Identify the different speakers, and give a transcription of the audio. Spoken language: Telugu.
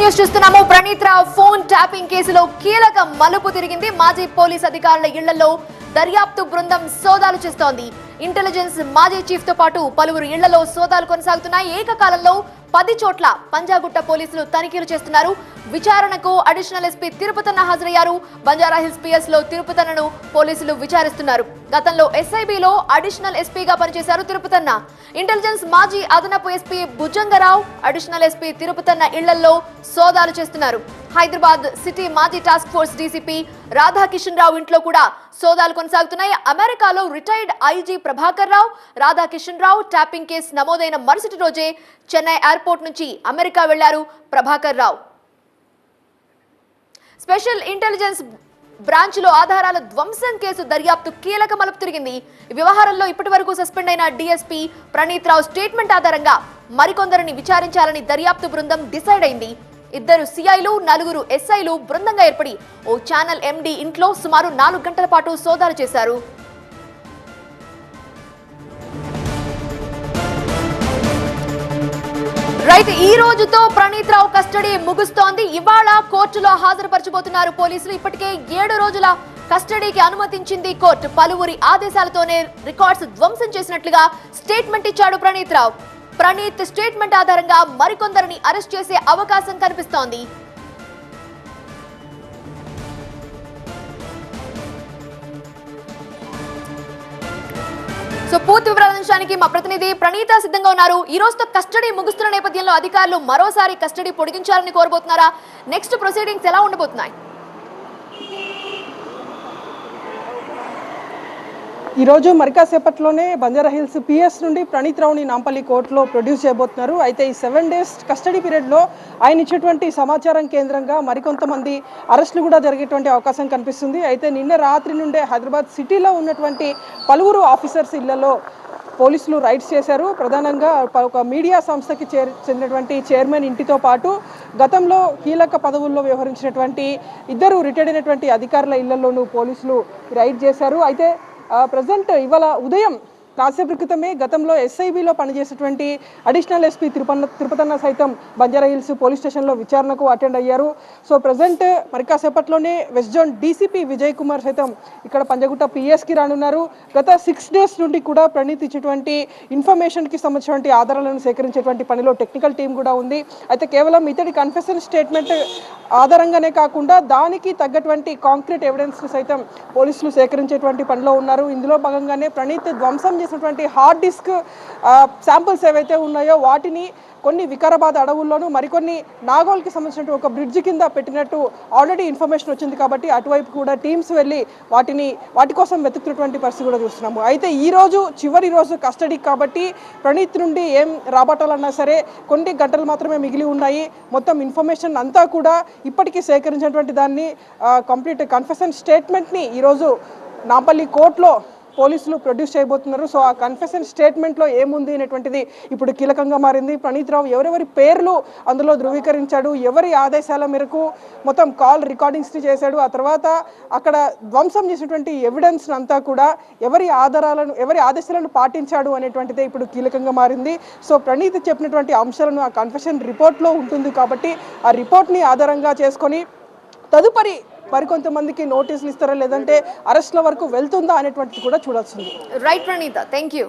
Speaker 1: న్యూస్ చూస్తున్నాము. ప్రణీత్ రావు ఫోన్ ట్యాపింగ్ కేసులో కీలక మలుపు తిరిగింది. మాజీ పోలీస్ అధికారుల ఇళ్లలో దర్యాప్తు బృందం సోదాలు చేస్తోంది. ఇంటెలిజెన్స్ మాజీ చీఫ్ తో పాటు పలువురు ఇళ్లలో సోదాలు కొనసాగుతున్నాయి. ఏకకాలంలో 10 చోట్ల పంజాగుట్ట పోలీసులు తనిఖీలు చేస్తున్నారు. విచారణకు అడిషనల్ ఎస్పీ తిరుపతన్న హాజరయ్యారు. బంజారాహిల్స్ పిఎస్ లో తిరుపతన్నను పోలీసులు విచారిస్తున్నారు. గతంలో ఎస్ఐబిలో అడిషనల్ ఎస్పీగా పనిచేశారు తిరుపతన్న. ఇంటెలిజెన్స్ మాజీ అదనపు SP Bhujanga Rao additional SP Tirupathanna ఇళ్లలో సోదాలు చేస్తున్నారు. హైదరాబాద్ సిటీ మాజీ టాస్క్ ఫోర్స్ డీసీపీ రాధాకిషన్ రావు ఇంట్లో కూడా సోదాలు కొనసాగుతున్నాయి. అమెరికాలో రిటైర్డ్ ఐజీ ప్రభాకర్ రావు, రాధాకిషన్ రావు ట్యాపింగ్ కేసు నమోదైన మరుసటి రోజే చెన్నై ఎయిర్పోర్ట్ నుంచి అమెరికా వెళ్లారు Prabhakar Rao. Special intelligence branch లో ఆధారాల ధ్వంసం కేసు దర్యాప్తు కీలక మలుపు తిరిగింది. ఈ వ్యవహారంలో ఇప్పటి వరకు సస్పెండ్ అయిన డీఎస్పీ ప్రణీత్ రావు స్టేట్మెంట్ ఆధారంగా మరికొందరిని విచారించాలని దర్యాప్తు బృందం డిసైడ్ అయింది. 2 సిఐలు 4 ఎస్ఐలు బృందంగా ఏర్పడి ఓ ఛానల్ ఎండీ ఇంట్లో సుమారు 4 గంటల పాటు సోదాలు చేశారు. రైట్, ఈ రోజుతో ప్రణీత్ రావు కస్టడీ ముగుస్తోంది. ఇవాళ కోర్టులో హాజరుపరచబోతున్నారు పోలీసులు. ఇప్పటికే 7 రోజుల కస్టడీకి అనుమతించింది కోర్టు. పలువురి ఆదేశాలతోనే రికార్డ్స్ ధ్వంసం చేసినట్లుగా స్టేట్మెంట్ ఇచ్చాడు ప్రణీత్ రావు. ప్రణీత్ స్టేట్మెంట్ ఆధారంగా మరికొందరిని అరెస్ట్ చేసే అవకాశం కనిపిస్తోంది. సో పూర్తి వివరాల అంశానికి మా ప్రతినిధి ప్రణీత సిద్ధంగా ఉన్నారు. ఈ రోజుతో కస్టడీ ముగుస్తున్న నేపథ్యంలో అధికారులు మరోసారి కస్టడీ పొడిగించాలని కోరబోతున్నారా? నెక్స్ట్ ప్రొసీడింగ్స్ ఎలా ఉండబోతున్నాయి?
Speaker 2: ఈరోజు మరికాసేపట్లోనే బంజారాహిల్స్ పిఎస్ నుండి ప్రణీత్ రావుని నాంపల్లి కోర్టులో ప్రొడ్యూస్ చేయబోతున్నారు. అయితే ఈ 7 డేస్ కస్టడీ పీరియడ్లో ఆయన ఇచ్చేటువంటి సమాచారం కేంద్రంగా మరికొంతమంది అరెస్టులు కూడా జరిగేటువంటి అవకాశం కనిపిస్తుంది. అయితే నిన్న రాత్రి నుండే హైదరాబాద్ సిటీలో ఉన్నటువంటి పలువురు ఆఫీసర్స్ ఇళ్లలో పోలీసులు రైడ్స్ చేశారు. ప్రధానంగా ఒక మీడియా సంస్థకి చెందినటువంటి చైర్మన్ ఇంటితో పాటు గతంలో కీలక పదవుల్లో వ్యవహరించినటువంటి 2 రిటైర్డ్ అయినటువంటి అధికారుల ఇళ్లలోనూ పోలీసులు రైడ్ చేశారు. అయితే ప్రజెంట్ ఇవాళ ఉదయం కాసేపు క్రితమే గతంలో ఎస్ఐబిలో పనిచేసేటువంటి అడిషనల్ ఎస్పీ తిరుపతన్న సైతం బంజారాహిల్స్ పోలీస్ స్టేషన్లో విచారణకు అటెండ్ అయ్యారు. సో ప్రజెంట్ మరి కాసేపట్లోనే west zone DCP Vijay Kumar సైతం ఇక్కడ పంజాగుట్ట పిఎస్కి రానున్నారు. గత 6 డేస్ నుండి కూడా ప్రణీత్ ఇచ్చేటువంటి ఇన్ఫర్మేషన్కి సంబంధించినటువంటి ఆధారాలను సేకరించేటువంటి పనిలో టెక్నికల్ టీం కూడా ఉంది. అయితే కేవలం ఇతడి కన్ఫెషన్ స్టేట్మెంట్ ఆధారంగానే కాకుండా దానికి తగ్గటువంటి కాంక్రీట్ ఎవిడెన్స్ సైతం పోలీసులు సేకరించేటువంటి పనిలో ఉన్నారు. ఇందులో భాగంగానే ప్రణీత్ ధ్వంసం చేసినటువంటి హార్డ్ డిస్క్ శాంపుల్స్ ఏవైతే ఉన్నాయో వాటిని కొన్ని వికారాబాద్ అడవుల్లోనూ మరికొన్ని నాగోల్కి సంబంధించిన ఒక బ్రిడ్జ్ కింద పెట్టినట్టు ఆల్రెడీ ఇన్ఫర్మేషన్ వచ్చింది. కాబట్టి అటువైపు కూడా టీమ్స్ వెళ్ళి వాటి కోసం వెతుకుతున్నటువంటి పరిస్థితి కూడా చూస్తున్నాము. అయితే ఈ రోజు చివరి రోజు కస్టడీ కాబట్టి ప్రణీత్ నుండి ఏం రాబట్టాలన్నా సరే కొన్ని గంటలు మాత్రమే మిగిలి ఉన్నాయి. మొత్తం ఇన్ఫర్మేషన్ అంతా కూడా ఇప్పటికీ సేకరించినటువంటి దాన్ని కంప్లీట్ కన్ఫెషన్ స్టేట్మెంట్ని ఈరోజు నాంపల్లి కోర్టులో పోలీసులు ప్రొడ్యూస్ చేయబోతున్నారు. సో ఆ కన్ఫెషన్ స్టేట్మెంట్లో ఏముంది అనేటువంటిది ఇప్పుడు కీలకంగా మారింది. ప్రణీత్ రావు ఎవరెవరి పేర్లు అందులో ధృవీకరించాడు, ఎవరి ఆదేశాల మేరకు మొత్తం కాల్ రికార్డింగ్స్ని చేశాడు, ఆ తర్వాత అక్కడ ధ్వంసం చేసినటువంటి ఎవిడెన్స్ అంతా కూడా ఎవరి ఆదేశాలను పాటించాడు అనేటువంటిదే ఇప్పుడు కీలకంగా మారింది. సో ప్రణీత్ చెప్పినటువంటి అంశాలను ఆ కన్ఫెషన్ రిపోర్ట్లో ఉంటుంది. కాబట్టి ఆ రిపోర్ట్ని ఆధారంగా చేసుకొని తదుపరి మరికొంతమందికి నోటీసులు ఇస్తారా లేదంటే అరెస్ట్ల వరకు వెళ్తుందా అనేటువంటిది కూడా చూడాల్సింది.
Speaker 1: Right Praneetha, thank you.